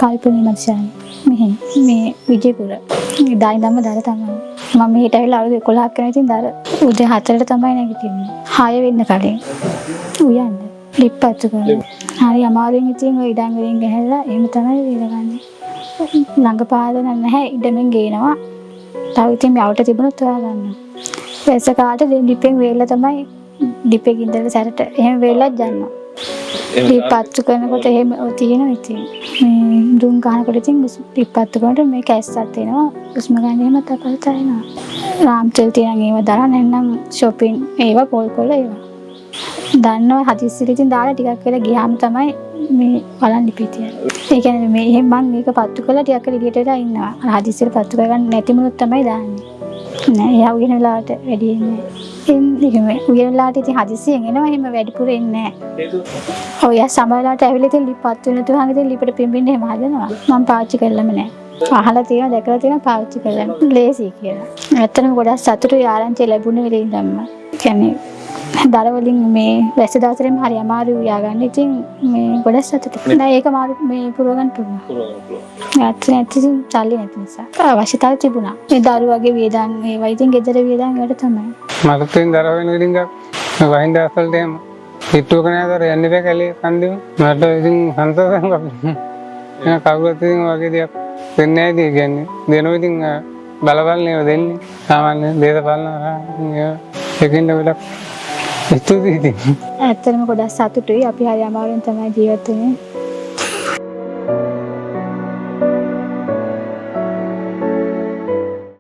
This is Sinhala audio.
කල්පනී මත්සාන මේ විජයපුර දායින්දම්ම දර තමයි මම මෙහෙට ඇවිල්ලා අවුරුදු 11ක් වෙනවා. ඉතින් දර උදේ 4ට තමයි නැගිටින්නේ. 6 වෙන්න කලින් උයන්න ලිප්පත්තු කරනවා. හරි අමාරුවෙන් ඉතින් ඔය ඉඩම් වලින් ගහලා එහෙම තමයි වේලගන්නේ. ළඟ පාදන නැහැ ඉඩමෙන් ගේනවා. තව ඉතින් යවට තිබුණොත් හොයා ගන්නවා. වැස්ස කාට ලිපෙන් වේලලා තමයි ලිපෙකින් ඉඳලා සැරට එහෙම වේලලා යනවා. ලිප්පත්තු කරනකොට එහෙම තියෙනවා ඉතින්. මේ දුම් ගන්නකොට ඉතින් ලිප්පත්තු කරනකොට මේ කැස්සක් තියෙනවා. උස්ම ගන්න එහෙම තපලට එනවා. රාම්තෙල් තියෙන ඒවා දාලා නැත්නම් shopping ඒවා පොල් කොළ ඒවා. දන්නවා හදිස්සියට ඉතින් දාලා ටිකක් වෙලා ගියාම තමයි මේ බලන් ලිපිතිය. ඒ කියන්නේ මේ එහෙම මම මේක පත්තු කරලා ටිකක් වෙලා එළියට වෙලා ඉන්නවා. හදිස්සියට පත්තු කරගන්න නැති මොනොත් තමයි දාන්නේ. නෑ එයා උයන වෙලාවට වැඩි එන්නේ. එහෙම උයන වෙලාවට ඉතින් හදිස්සියෙන් එනවා එහෙම වැඩිපුර එන්නේ නෑ. ඔය සමහරවිට ඇවිල්ලා ඉතින් ලිප්පත් වෙන තුහන් ඉතින් ලිපට පිම්බින්න එහෙම හදනවා. මම පාවිච්චි කළාම නෑ. අහලා තියෙනවා දැකලා තියෙනවා පාවිච්චි කළා. ලේසි කියලා. ඇත්තටම ගොඩක් සතුටුයි ආරංචි ලැබුණ වෙලේ ඉඳන්ම. කියන්නේ දර වලින් මේ වැස්ස දවසේම හරි අමාරු උයා ගන්න. ඉතින් මේ ගොඩක් සතුටුයි. දැන් ඒක මාරු මේ පුරව ගන්න පුළුවන්. ඇත්තටම සල්ලි නැති නිසා. අවශ්‍යතාවය තිබුණා. මේ දරුවගේ වියදම් ඒවා ඉතින් ගෙදර වියදම් වලට තමයි. මට තියෙන දර වෙන විදිහක් වහින්ද අසල්ට යම. හිතුවක නෑ දර යන්නේ බෑ කැලේ කන්දේ. මට ඉතින් සන්තෝෂයක් අපිට. මම කවුරුත් ඉතින් වගේ දෙයක් වෙන්නේ නැහැ දී කියන්නේ. දෙනෝ ඉතින් බලවල්නේ දෙන්නේ. සාමාන්‍ය දේශපාලන ඒකින්ද වෙලක් ස්තුතියි. ඇත්තටම ගොඩක් සතුටුයි. අපි හරි අමාරුවෙන් තමයි ජීවත් වෙන්නේ.